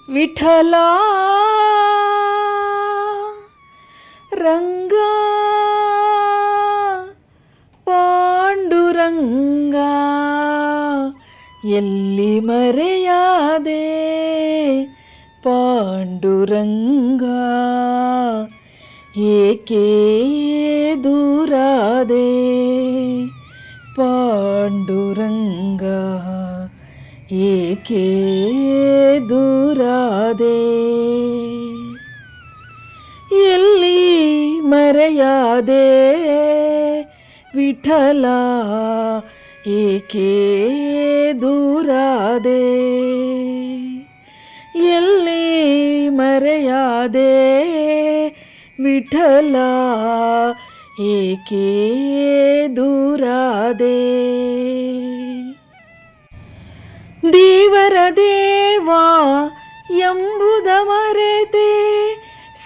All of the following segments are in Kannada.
ವಿಠಲ ರಂಗ ಪಾಂಡುರಂಗ ಎಲ್ಲಿ ಮರೆಯಾದೆ ಪಾಂಡುರಂಗ ಏಕೆ ದೂರಾದೆ ಪಾಂಡುರಂಗ ಏಕೆ ದೂರಾದೆ ಎಲ್ಲಿ ಮರೆಯಾದೆ ವಿಠಲ ಏಕೆ ದೂರಾದೆ ಎಲ್ಲಿ ಮರೆಯಾದೆ ವಿಠಲ ಏಕೆ ದೂರಾದೆ ದೇವರ ದೇವಾ ಎಂಬುದ ಮರೆತೆ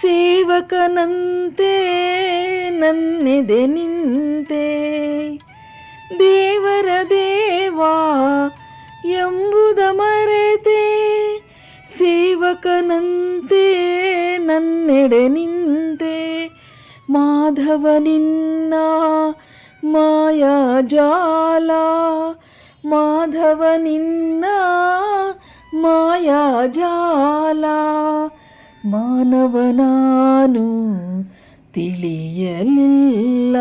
ಸೇವಕನಂತೆ ನನ್ನೆದೆ ನಿಂತೆ ದೇವರ ದೇವಾ ಎಂಬುದ ಮರೆತೆ ಸೇವಕನಂತೆ ನನ್ನೆಡೆ ನಿಂತೆ ಮಾಧವ ನಿನ್ನ ಮಾಯಾಜಾಲ ಮಾಧವ ನಿನ್ನ ಮಾಯಾಜಾಲ ಮಾನವ ನಾನು ತಿಳಿಯಲಿಲ್ಲ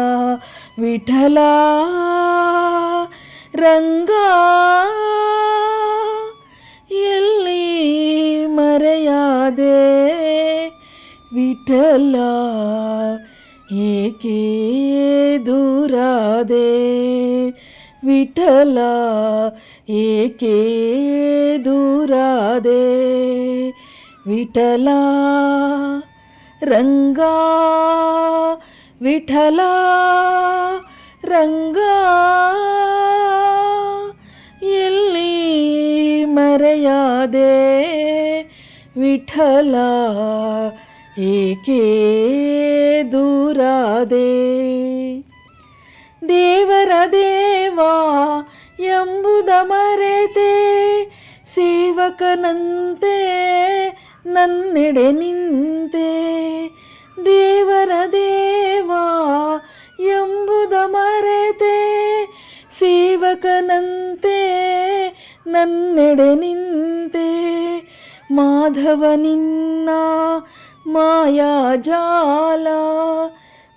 ವಿಠಲ ರಂಗ ಎಲ್ಲಿ ಮರೆಯಾದೆ ವಿಠಲ ಏಕೆ ದೂರಾದೆ ವಿಠಲ ಏಕೆ ದೂರಾದೆ ವಿಠಲ ರಂಗ ವಿಠಲ ರಂಗ ಎಲ್ಲಿ ಮರೆಯಾದೆ ವಿಠಲ ಏಕೆ ದೂರಾದೆ ದೇವರ ದೇವಾ ಎಂಬುದ ಮರೆತೆ ಸೇವಕನಂತೆ ನನ್ನೆಡೆ ನಿಂತೆ ದೇವರ ದೇವಾ ಎಂಬುದ ಮರೆತೆ ಸೇವಕನಂತೆ ನನ್ನೆಡೆ ನಿಂತೆ ಮಾಧವ ನಿನ್ನ ಮಾಯಾಜಾಲ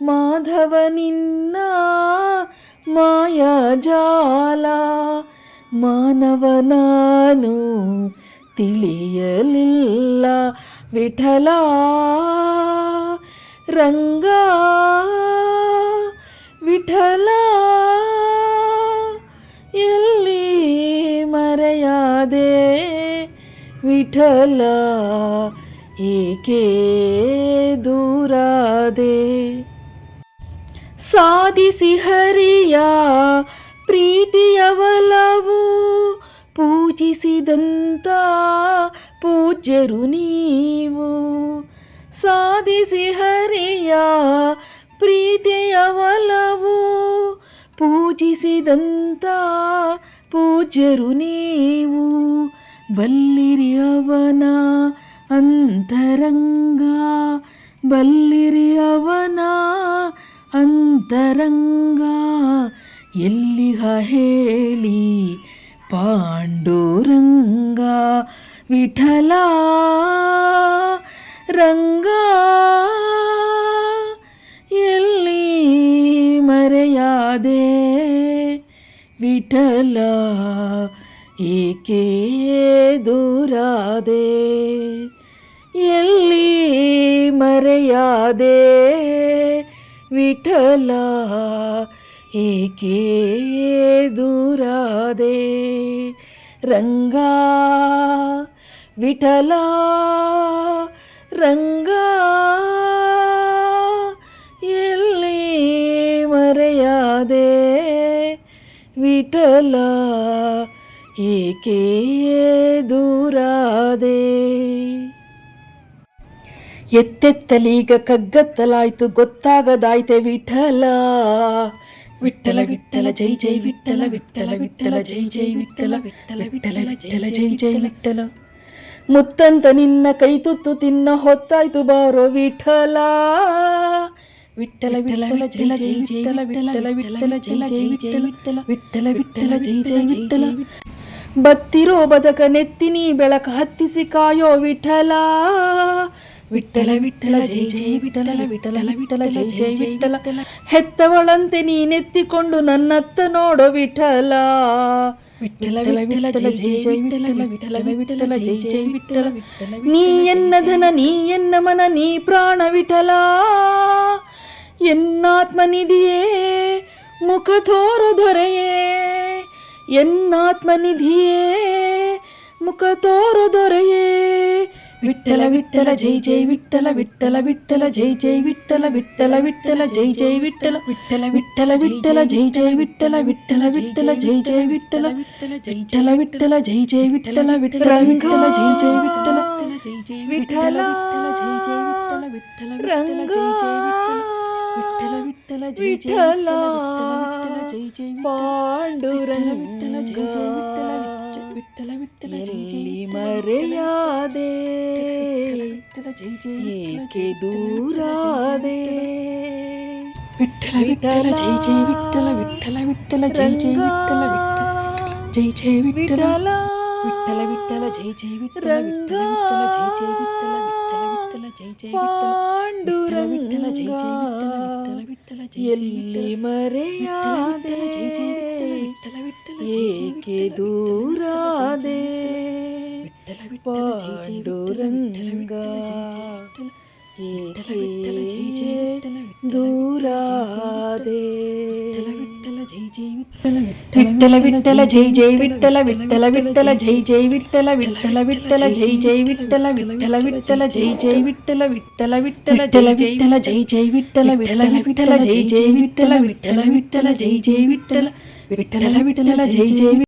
ಮಾಧವ ನಿನ್ನ ಮಾಯಾಜಾಲ ಮಾನವ ನಾನು ತಿಳಿಯಲಿಲ್ಲ ವಿಠಲ ರಂಗ ವಿಠಲ ಎಲ್ಲಿ ಮರೆಯಾದೆ ವಿಠಲ ಏಕೆ ದೂರಾದೆ ಸಾಧಿಸಿ ಹರಿಯ ಪ್ರೀತಿಯ ಒಲವು ಪೂಜಿಸಿದಂತ ಪೂಜ್ಯರು ನೀವು ಸಾಧಿಸಿ ಹರಿಯ ಪ್ರೀತಿಯ ಒಲವು ಪೂಜಿಸಿದಂತ ಪೂಜ್ಯರು ನೀವು ಬಲ್ಲಿರಿ ಅವನ ಅಂತರಂಗ ಬಲ್ಲಿರಿ ಅವನ ಅಂತರಂಗ ಎಲ್ಲಿಗ ಹೇಳಿ ಪಾಂಡುರಂಗ ವಿಠಲ ರಂಗ ಎಲ್ಲಿ ಮರೆಯಾದೆ ವಿಠಲ ಏಕೆ ದೂರಾದೆ ಎಲ್ಲಿ ಮರೆಯಾದೆ ವಿಠಲ ಏಕೆ ದೂರಾದೆ ರಂಗ ವಿಠಲ ರಂಗ ಎಲ್ಲಿ ಮರೆಯಾದೆ ವಿಠಲ ಏಕೆ ದೂರಾದೆ ಎತ್ತೆತ್ತಲೀಗ ಕಗ್ಗತ್ತಲಾಯ್ತು ಗೊತ್ತಾಗದಾಯ್ತೆ ವಿಠಲ ವಿಠಲ ವಿಠಲ ಜೈ ಜೈ ವಿಠಲ ವಿಠಲ ವಿಠಲ ಜೈ ಜೈ ವಿಠಲ ವಿಠಲ ವಿಠಲ ವಿಠಲ ಜೈ ಜೈ ವಿಠಲ ಮುತ್ತಂತ ನಿನ್ನ ಕೈ ತುತ್ತು ತಿನ್ನ ಹೊತ್ತಾಯ್ತು ಬಾರೋ ವಿಠಲ. ವಿಠಲ ವಿಠಲ ಜೈ ಜೈ ವಿಠಲ ವಿಠಲ ವಿಠಲ ಜೈ ಜೈ ವಿಠಲ ವಿಠಲ ವಿಠಲ ಜೈ ಜೈ ವಿಠಲ. ಬತ್ತಿರೋ ಬದಕ ನೆತ್ತಿನಿ ಬೆಳಕ ಹತ್ತಿಸಿ ಕಾಯೋ ವಿಠಲ. ವಿಠಲ ವಿಠಲ ಜೈ ಜೈ ವಿಠಲ ವಿಠಲ ವಿಠಲ ಜೈ ಜೈ ವಿಠಲ. ಹೆತ್ತವಳಂತೆ ನೀನೆತ್ತಿಕೊಂಡು ನನ್ನತ್ತ ನೋಡೋ ವಿಠಲ. ವಿಠಲ ವಿಠಲ ಜೈ ಜೈ ವಿಠಲ ವಿಠಲ ವಿಠಲ ಜೈ ಜೈ ವಿಠಲ. ನೀ ಎನ್ನ ಧನ ನೀ ಎನ್ನ ಮನ ನೀ ಪ್ರಾಣ ವಿಠಲ. ಎನ್ನಾತ್ಮನಿಧಿಯೇ ಮುಖ ತೋರು ದೊರೆಯೇ. ಎನ್ನಾತ್ಮನಿಧಿಯೇ ಮುಖ ತೋರು ದೊರೆಯೇ. ವಿಠಲ ವಿಠಲ ಜೈ ಜೈ ವಿಠಲ ವಿಠಲ ವಿಠಲ ಜೈ ಜೈ ವಿಠಲ ವಿಠಲ ವಿಠಲ ಜೈ ಜೈ ವಿಠಲ ವಿಠಲ ವಿಠಲ ವಿಠಲ ಜೈ ಜೈ ವಿಠಲ ವಿಠಲ ವಿಠಲ ಜೈ ಜೈ ವಿಠಲ ವಿಠಲ ವಿಠಲ ಜೈ ಜೈ ವಿಠಲ ವಿಠಲ ವಿಠಲ ಜೈ ಜೈ ವಿಠಲ ವಿಠಲ ಜೈ ಜೈ ವಿಠಲ ವಿಠಲ ರಂಗ ವಿಠಲ ವಿಠಲ ಜೈ ಜೈ ವಿಠಲ ಜೈ ಜೈ ಪಾಂಡುರಂಗ ವಿಠಲ ಜೈ ಜೈ ವಿಠಲ ವಿಠಲ ವಿಠಲ ಜೈ ಜೈ ಮರೆಯಾದೆ ಏಕೆ ದೂರಾದೆ. ವಿಠಲ ವಿಠಲ ಜೈ ಜೈ ವಿಠಲ ವಿಠಲ ವಿಠಲ ಜೈ ಜೈ ವಿಠಲ ಜೈ ಜೈ ವಿಠಲ ವಿಠಲ ವಿಠಲ ಜೈ ಜೈ ವಿಠಲ ವಿಠಲ ಜೈ ಜೈ ವಿಠಲ ವಿಠಲ ಜೈ ಜೈ ಪಾಂಡುರಂಗ ಎಲ್ಲಿ ಮರೆಯಾದೆ ಏಕೆ ದೂರಾದೆ. ಪಾಂಡುರಂಗ ಏಕೆ ದೂರಾದೆ. ವಿಠಲ ವಿಠಲ ಜೈ ಜೈ ವಿಠಲ ವಿಠಲ ವಿಠಲ ಜೈ ಜೈ ವಿಠಲ ವಿಠಲ ವಿಠಲ ಜೈ ಜೈ ವಿಠಲ ವಿಠಲ ವಿಠಲ ಜೈ ಜೈ ವಿಠಲ ವಿಠಲ ವಿಠಲ ವಿಠಲ ಜೈ ಜೈ ವಿಠಲ ವಿಠಲ ವಿಠಲ ಜೈ ಜೈ ವಿಠಲ ವಿಠಲ ವಿಠಲ ಜೈ ಜೈ ವಿಠಲ ವಿಠಲ ವಿಠಲ ಜೈ ಜೈ